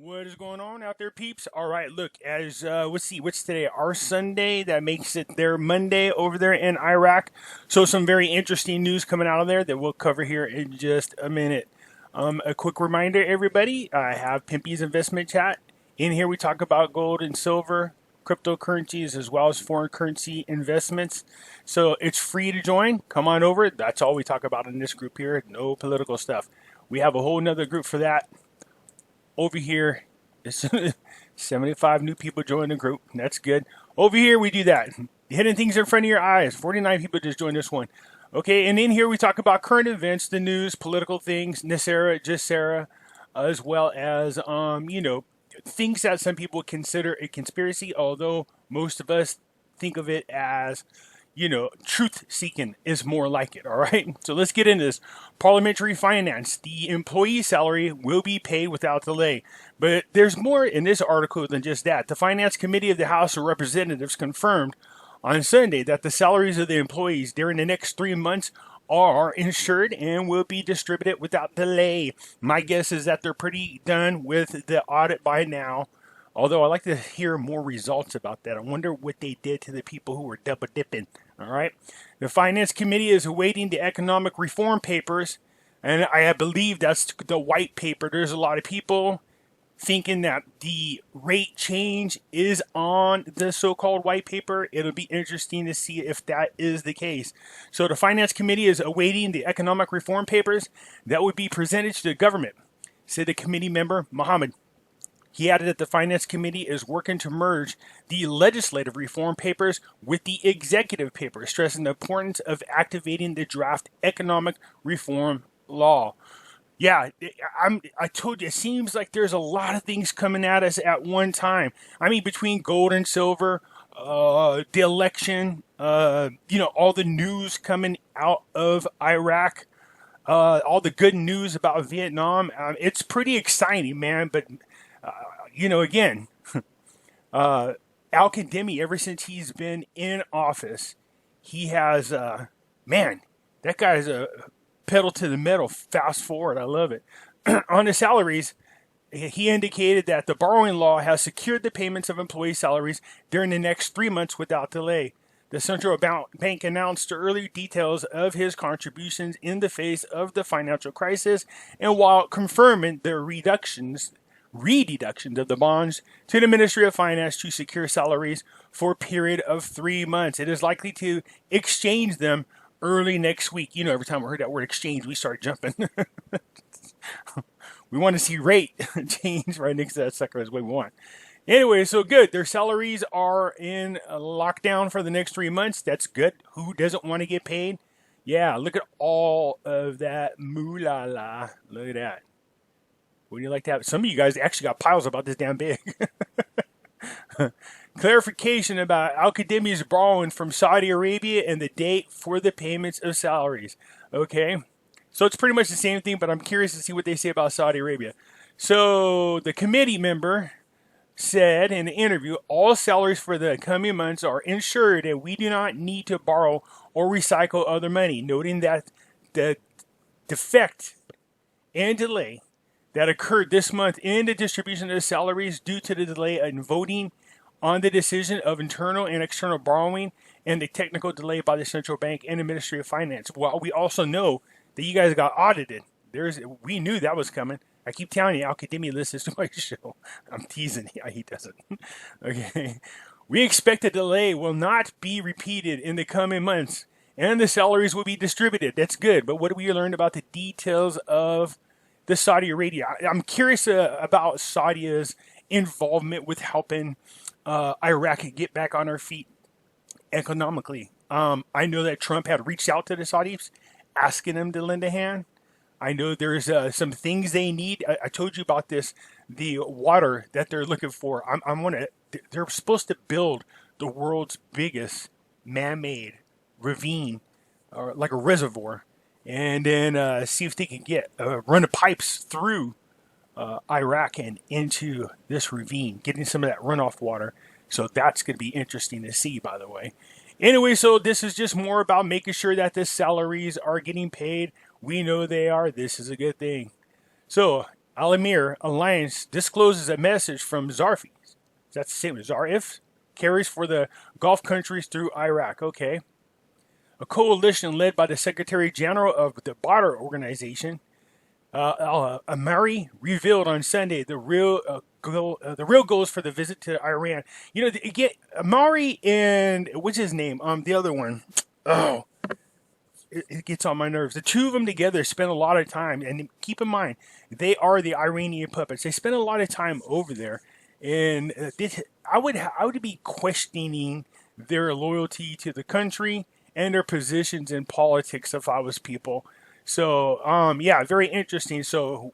What is going on out there, peeps? All right, look, as let's see, what's today? Our Sunday. That makes it their Monday over there in Iraq. So some very interesting news coming out of there that we'll cover here in just a minute. A quick reminder, everybody, I have Pimpy's investment chat. In here, we talk about gold and silver, cryptocurrencies, as well as foreign currency investments. So it's free to join. Come on over. That's all we talk about in this group here. No political stuff. We have a whole nother group for that. Over here, 75 new people joined the group. That's good. Over here, we do that. Hidden things in front of your eyes. 49 people just joined this one. Okay, and in here, we talk about current events, the news, political things, NESARA, GESARA, as well as, things that some people consider a conspiracy, although most of us think of it as truth seeking is more like it. All right. So let's get into this. Parliamentary finance. The employee salary will be paid without delay. But there's more in this article than just that. The Finance Committee of the House of Representatives confirmed on Sunday that the salaries of the employees during the next 3 months are insured and will be distributed without delay. My guess is that they're pretty done with the audit by now. Although I'd like to hear more results about that. I wonder what they did to the people who were double dipping. All right. The Finance Committee is awaiting the economic reform papers. And I believe that's the white paper. There's a lot of people thinking that the rate change is on the so-called white paper. It'll be interesting to see if that is the case. So the Finance Committee is awaiting the economic reform papers that would be presented to the government, said the committee member, Mohammed. He added that the Finance Committee is working to merge the legislative reform papers with the executive papers, stressing the importance of activating the draft economic reform law. Yeah, I told you, it seems like there's a lot of things coming at us at one time. I mean, between gold and silver, the election, all the news coming out of Iraq, all the good news about Vietnam. It's pretty exciting, man, but... again, Al-Kadhimi, ever since he's been in office, he has, that guy's a pedal to the metal, fast forward. I love it. On the salaries, he indicated that the borrowing law has secured the payments of employee salaries during the next 3 months without delay. The central bank announced early details of his contributions in the face of the financial crisis, and while confirming the redeductions of the bonds to the Ministry of Finance to secure salaries for a period of 3 months. It is likely to exchange them early next week. Every time I heard that word exchange, we start jumping. We want to see rate change right next to that sucker is what we want. Anyway, so good. Their salaries are in lockdown for the next 3 months. That's good. Who doesn't want to get paid? Yeah, look at all of that moolah. Look at that. Wouldn't you like to have? Some of you guys actually got piles about this damn big. Clarification about Al-Kadhimi's borrowing from Saudi Arabia and the date for the payments of salaries. Okay, so it's pretty much the same thing, but I'm curious to see what they say about Saudi Arabia. So the committee member said in the interview, all salaries for the coming months are insured and we do not need to borrow or recycle other money, noting that the defect and delay that occurred this month in the distribution of the salaries due to the delay in voting on the decision of internal and external borrowing and the technical delay by the central bank and the Ministry of Finance. Well, we also know that you guys got audited. We knew that was coming. I keep telling you, Al-Kadhimi listens to my show. I'm teasing. Yeah, he doesn't. Okay. We expect the delay will not be repeated in the coming months and the salaries will be distributed. That's good. But what do we learn about the details of the Saudi Arabia? I'm curious about Saudi's involvement with helping Iraq get back on our feet economically. I know that Trump had reached out to the Saudis, asking them to lend a hand. I know there's some things they need. I told you about this, the water that they're looking for. They're supposed to build the world's biggest man-made ravine, or like a reservoir, and then see if they can get run the pipes through Iraq and into this ravine, getting some of that runoff water. So that's going to be interesting to see, by the way. Anyway, so this is just more about making sure that the salaries are getting paid. We know they are. This is a good thing. So Al-Amir alliance discloses a message from Zarfi. That's the same as Zarif. Carries for the Gulf countries through Iraq. Okay. A coalition led by the Secretary General of the Badr Organization, Amari, revealed on Sunday the real goals for the visit to Iran. You know, again, Amari and what's his name? The other one. Oh, it gets on my nerves. The two of them together spend a lot of time, and keep in mind, they are the Iranian puppets. They spend a lot of time over there, and I would be questioning their loyalty to the country and their positions in politics if I was people. So, yeah, very interesting. So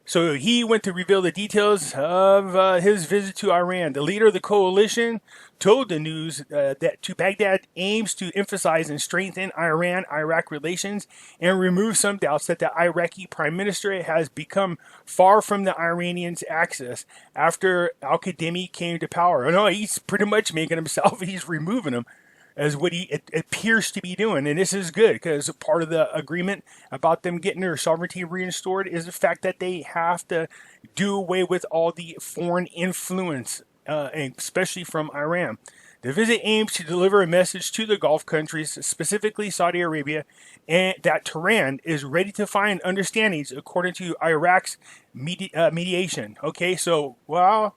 he went to reveal the details of his visit to Iran. The leader of the coalition told the news that Baghdad aims to emphasize and strengthen Iran-Iraq relations and remove some doubts that the Iraqi prime minister has become far from the Iranians' axis after al-Qademi came to power. No, he's pretty much making himself, he's removing them as what he appears to be doing. And this is good because part of the agreement about them getting their sovereignty restored is the fact that they have to do away with all the foreign influence, especially from Iran. The visit aims to deliver a message to the Gulf countries, specifically Saudi Arabia, and that Tehran is ready to find understandings according to Iraq's mediation. Okay, so, well,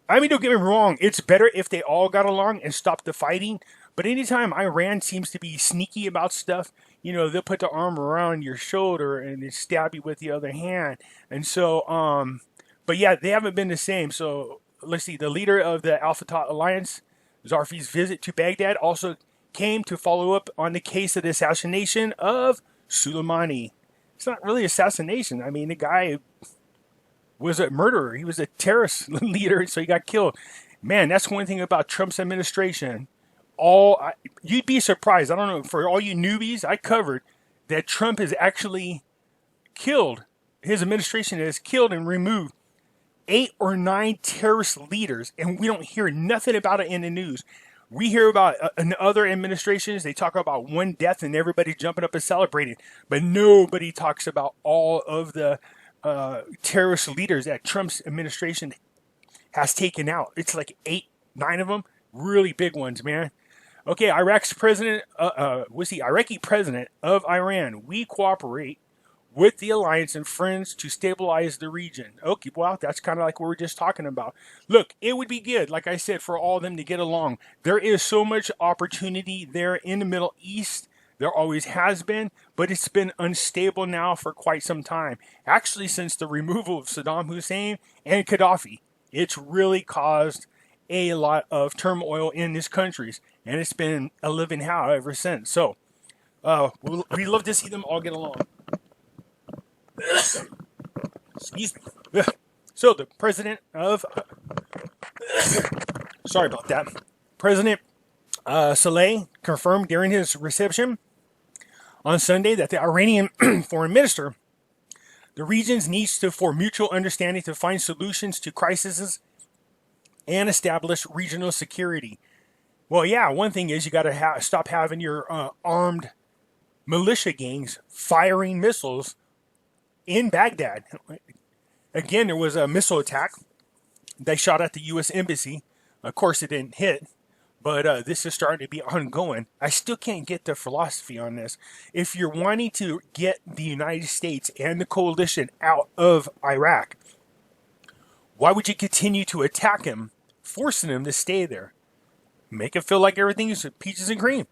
I mean, don't get me wrong. It's better if they all got along and stopped the fighting. But anytime Iran seems to be sneaky about stuff, you know, they'll put the arm around your shoulder and they stab you with the other hand. And so, but yeah, they haven't been the same. So let's see. The leader of the Al-Fatah Alliance, Zarfi's visit to Baghdad, also came to follow up on the case of the assassination of Soleimani. It's not really assassination. I mean, the guy was a murderer. He was a terrorist leader, so he got killed. Man, that's one thing about Trump's administration. You'd be surprised. I don't know, for all you newbies, I covered that Trump has actually killed, his administration has killed and removed 8 or 9 terrorist leaders, and we don't hear nothing about it in the news. We hear about in other administrations, they talk about one death and everybody jumping up and celebrating, but nobody talks about all of the terrorist leaders that Trump's administration has taken out. It's like 8, 9 of them, really big ones, man. Okay, Iraqi president of Iran. We cooperate with the alliance and friends to stabilize the region. Okay, well, that's kind of like what we were just talking about. Look, it would be good, like I said, for all of them to get along. There is so much opportunity there in the Middle East. There always has been, but it's been unstable now for quite some time. Actually, since the removal of Saddam Hussein and Gaddafi, it's really caused a lot of turmoil in these countries, and it's been a living hell ever since. So, we love to see them all get along. Excuse me. So, the president of... sorry about that. President Saleh confirmed during his reception on Sunday that the Iranian foreign minister, the regions needs to, for mutual understanding, to find solutions to crises and establish regional security. Well, yeah, one thing is you got to stop having your armed militia gangs firing missiles in Baghdad. Again, there was a missile attack. They shot at the U.S. Embassy. Of course, it didn't hit, but this is starting to be ongoing. I still can't get the philosophy on this. If you're wanting to get the United States and the coalition out of Iraq, why would you continue to attack him, forcing him to stay there? Make it feel like everything is peaches and cream.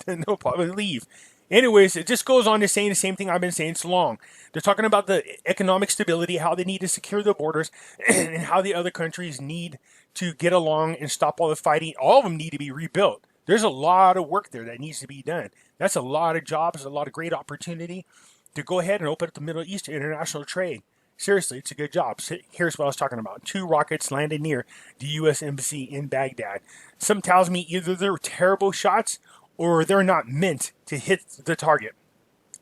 Then they'll probably leave. Anyways, it just goes on to saying the same thing I've been saying so long. They're talking about the economic stability, how they need to secure the borders, and how the other countries need to get along and stop all the fighting. All of them need to be rebuilt. There's a lot of work there that needs to be done. That's a lot of jobs, a lot of great opportunity to go ahead and open up the Middle East to international trade. Seriously, it's a good job. Here's what I was talking about. 2 rockets landed near the U.S. Embassy in Baghdad. Some tells me either they're terrible shots or they're not meant to hit the target.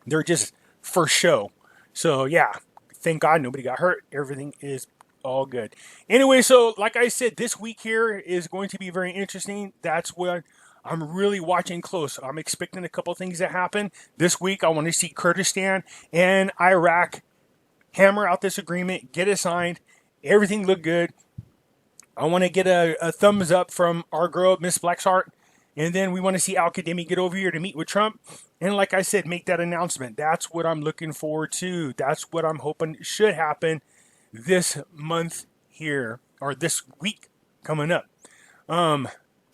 They're just for show. So, yeah, thank God nobody got hurt. Everything is all good. Anyway, so like I said, this week here is going to be very interesting. That's what I'm really watching close. I'm expecting a couple things to happen. This week, I want to see Kurdistan and Iraq hammer out this agreement, get it signed, everything look good. I want to get a thumbs up from our girl, Miss Blacksheart. And then we want to see Al-Kademi get over here to meet with Trump. And like I said, make that announcement. That's what I'm looking forward to. That's what I'm hoping should happen this month here, or this week coming up.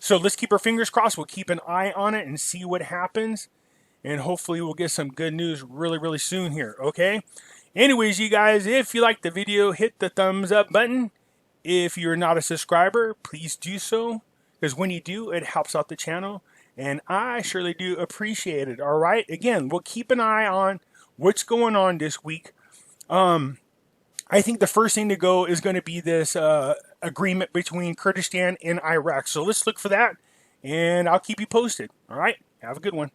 So let's keep our fingers crossed. We'll keep an eye on it and see what happens. And hopefully we'll get some good news really, really soon here, okay? Anyways, you guys, if you liked the video, hit the thumbs up button. If you're not a subscriber, please do so. Because when you do, it helps out the channel. And I surely do appreciate it. All right. Again, we'll keep an eye on what's going on this week. I think the first thing to go is going to be this agreement between Kurdistan and Iraq. So let's look for that. And I'll keep you posted. All right. Have a good one.